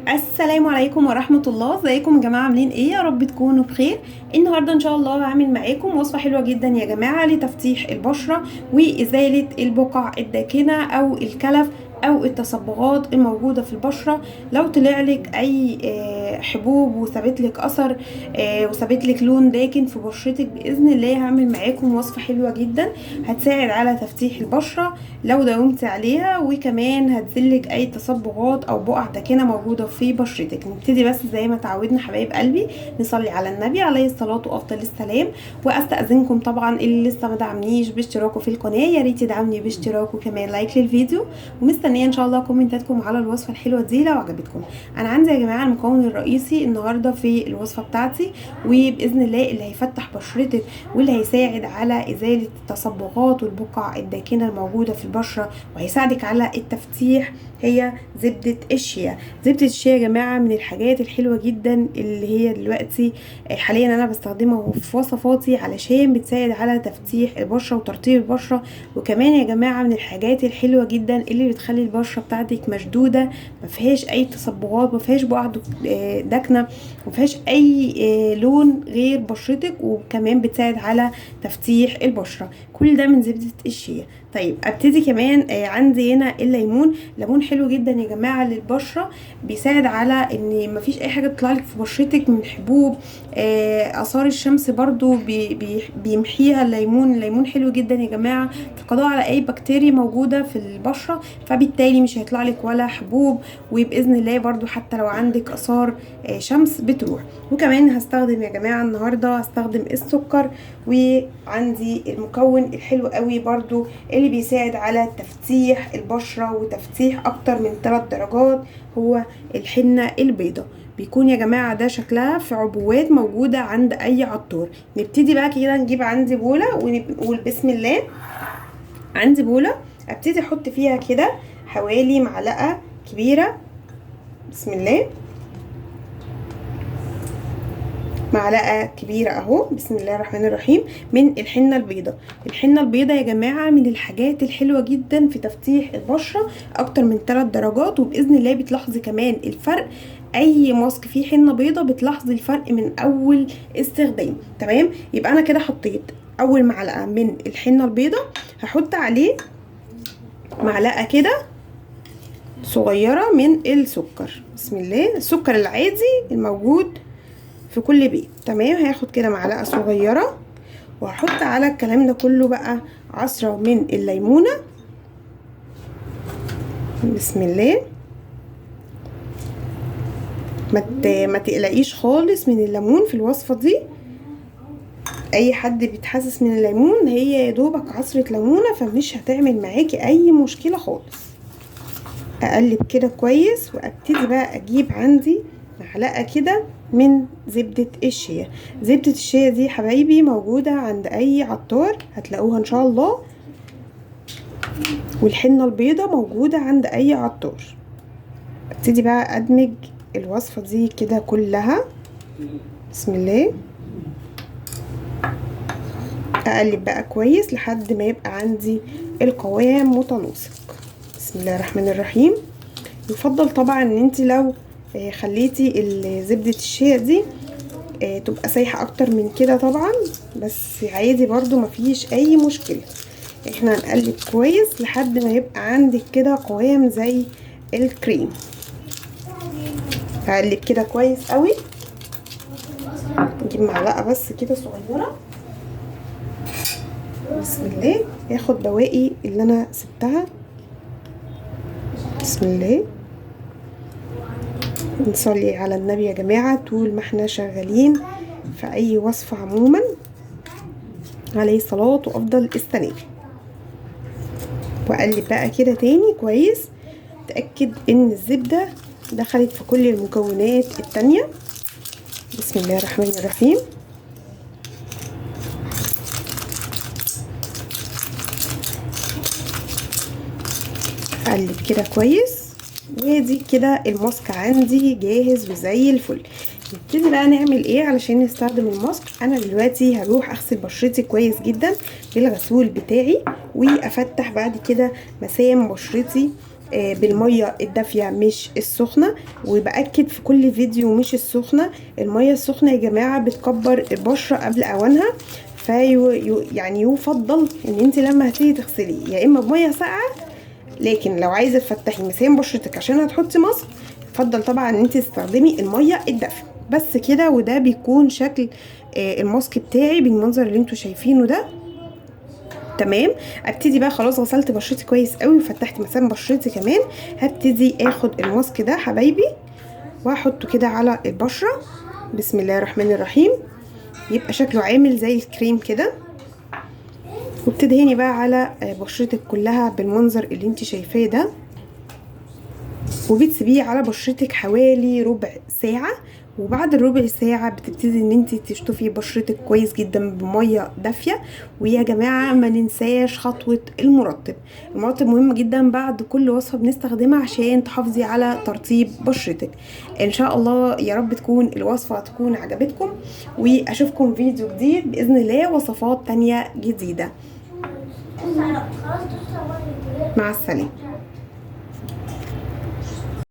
السلام عليكم ورحمة الله. ازيكم يا جماعة؟ عاملين ايه؟ يا رب تكونوا بخير. النهاردة ان شاء الله هعمل معاكم وصفة حلوة جدا يا جماعة لتفتيح البشرة وازالة البقع الداكنة او الكلف او التصبغات الموجودة في البشرة. لو طلع لك اي حبوب وثبت لك اثر وثبت لك لون داكن في بشرتك، باذن الله هعمل معاكم وصفة حلوة جدا هتساعد على تفتيح البشرة لو داومت عليها، وكمان هتزلك اي تصبغات او بقع داكنه موجوده في بشرتك. نبتدي بس زي ما تعودنا حبايب قلبي، نصلي على النبي عليه الصلاه وافضل السلام. واستاذنكم طبعا اللي لسه ما دعمنيش باشتراكه في القناه، يا ريت يدعمني باشتراك وكمان لايك للفيديو، ومستنيه ان شاء الله كومنتاتكم على الوصفه الحلوه دي لو عجبتكم. انا عندي يا جماعه المكون الرئيسي النهارده في الوصفه بتاعتي، وباذن الله اللي هيفتح بشرتك واللي هيساعد على ازاله التصبغات والبقع الداكنه الموجوده في البشره وهيساعدك على التفتيح، هي زبدة الشيا. زبدة الشيا يا جماعة من الحاجات الحلوة جدا اللي هي دلوقتي حاليا انا بستخدمها في وصفاتي علشان بتساعد على تفتيح البشرة وترطيب البشرة. وكمان يا جماعة من الحاجات الحلوة جدا اللي بتخلي البشرة بتاعتك مشدودة، ما فيهاش اي تصبغات، ما فيهاش بقع داكنة، ما فيهاش اي لون غير بشرتك، وكمان بتساعد على تفتيح البشرة. كل ده من زبدة الشيا. طيب ابتدي كمان عندي هنا الليمون. ليمون حلو جدا يا جماعه للبشره، بيساعد على ان مفيش اي حاجه تطلع لك في بشرتك من حبوب، اثار الشمس برضو بيمحيها الليمون. الليمون حلو جدا يا جماعه في القضاء على اي بكتيريا موجوده في البشره، فبالتالي مش هيطلع لك ولا حبوب، وباذن الله برضو حتى لو عندك اثار شمس بتروح. وكمان هستخدم يا جماعه النهارده هستخدم السكر، وعندي المكون الحلو قوي برضو اللي بيساعد على تفتيح البشرة وتفتيح اكتر من 3 درجات، هو الحنة البيضاء. بيكون يا جماعة ده شكلها في عبوات موجودة عند اي عطار. نبتدي بقى كده نجيب عندي بولة ونقول بسم الله. عندي بولة ابتدي احط فيها كده حوالي معلقة كبيرة، بسم الله، معلقه كبيره اهو، بسم الله الرحمن الرحيم، من الحنه البيضاء. الحنه البيضاء يا جماعه من الحاجات الحلوه جدا في تفتيح البشره اكتر من 3 درجات، وباذن الله بتلاحظي كمان الفرق. اي ماسك فيه حنه بيضاء بتلاحظي الفرق من اول استخدام. تمام، يبقى انا كده حطيت اول معلقه من الحنه البيضاء، هحط عليه معلقه كده صغيره من السكر، بسم الله، السكر العادي الموجود في كل بيت. تمام، هاخد كده معلقه صغيره وهحط على الكلام ده كله بقى عصره من الليمونه، بسم الله. ما تقلقيش خالص من الليمون في الوصفه دي، اي حد بيتحسس من الليمون هي يا دوبك عصره ليمونه، فمش هتعمل معاكي اي مشكله خالص. اقلب كده كويس وابتدي بقى اجيب عندي معلقه كده من زبدة الشيا. زبدة الشيا دي حبايبي موجودة عند اي عطار هتلاقوها ان شاء الله، والحنة البيضة موجودة عند اي عطار. ابتدي بقى ادمج الوصفة دي كده كلها، بسم الله. اقلب بقى كويس لحد ما يبقى عندي القوام متناسق، بسم الله الرحمن الرحيم. يفضل طبعا ان انت لو خليتي زبدة الشيا دي تبقى سايحة اكتر من كده طبعا، بس عادي برضو مفيش اي مشكلة. احنا هنقلب كويس لحد ما يبقى عندك كده قوام زي الكريم. هقلب كده كويس قوي، نجيب معلقة بس كده صغيرة، بسم الله، ياخد بواقي اللي انا سبتها، بسم الله. نصلي على النبي يا جماعة طول ما احنا شغالين في اي وصفة عموما، عليه الصلاة وافضل السلام. واقلب بقى كده تاني كويس، تأكد ان الزبدة دخلت في كل المكونات التانية، بسم الله الرحمن الرحيم. اقلب كده كويس، وادي كده الماسك عندي جاهز وزي الفل. نبتدي بقى نعمل ايه علشان نستخدم الماسك. انا دلوقتي هروح اغسل بشرتي كويس جدا بالغسول بتاعي، وافتح بعد كده مسام بشرتي بالميه الدافيه مش السخنه. وباكد في كل فيديو مش السخنه، الميه السخنه يا جماعه بتكبر البشره قبل اوانها. يعني يفضل ان انت لما هتيجي تغسلي يا اما بميه ساقعه، لكن لو عايزه تفتحي مسام بشرتك عشان هتحطي ماسك، يفضل طبعا ان انت تستخدمي الميه الدافيه. بس كده، وده بيكون شكل الماسك بتاعي بالمنظر اللي انتوا شايفينه ده. تمام. ابتدي بقى، خلاص غسلت بشرتي كويس قوي وفتحت مسام بشرتي كمان. هبتدي اخد الماسك ده حبايبي واحطه كده على البشره. بسم الله الرحمن الرحيم. يبقى شكله عامل زي الكريم كده، وبتدهني بقى على بشرتك كلها بالمنظر اللي انت شايفاه ده، وبتسيبيه على بشرتك حوالي ربع ساعة. وبعد الربع ساعة بتبتدي ان انت تشطفي بشرتك كويس جدا بمية دافية. ويا جماعة ما ننساش خطوة المرطب. المرطب مهم جدا بعد كل وصفة بنستخدمها عشان تحافظي على ترطيب بشرتك. ان شاء الله يا رب تكون الوصفة تكون عجبتكم، واشوفكم فيديو جديد بإذن الله، وصفات تانية جديدة. مع السلامة.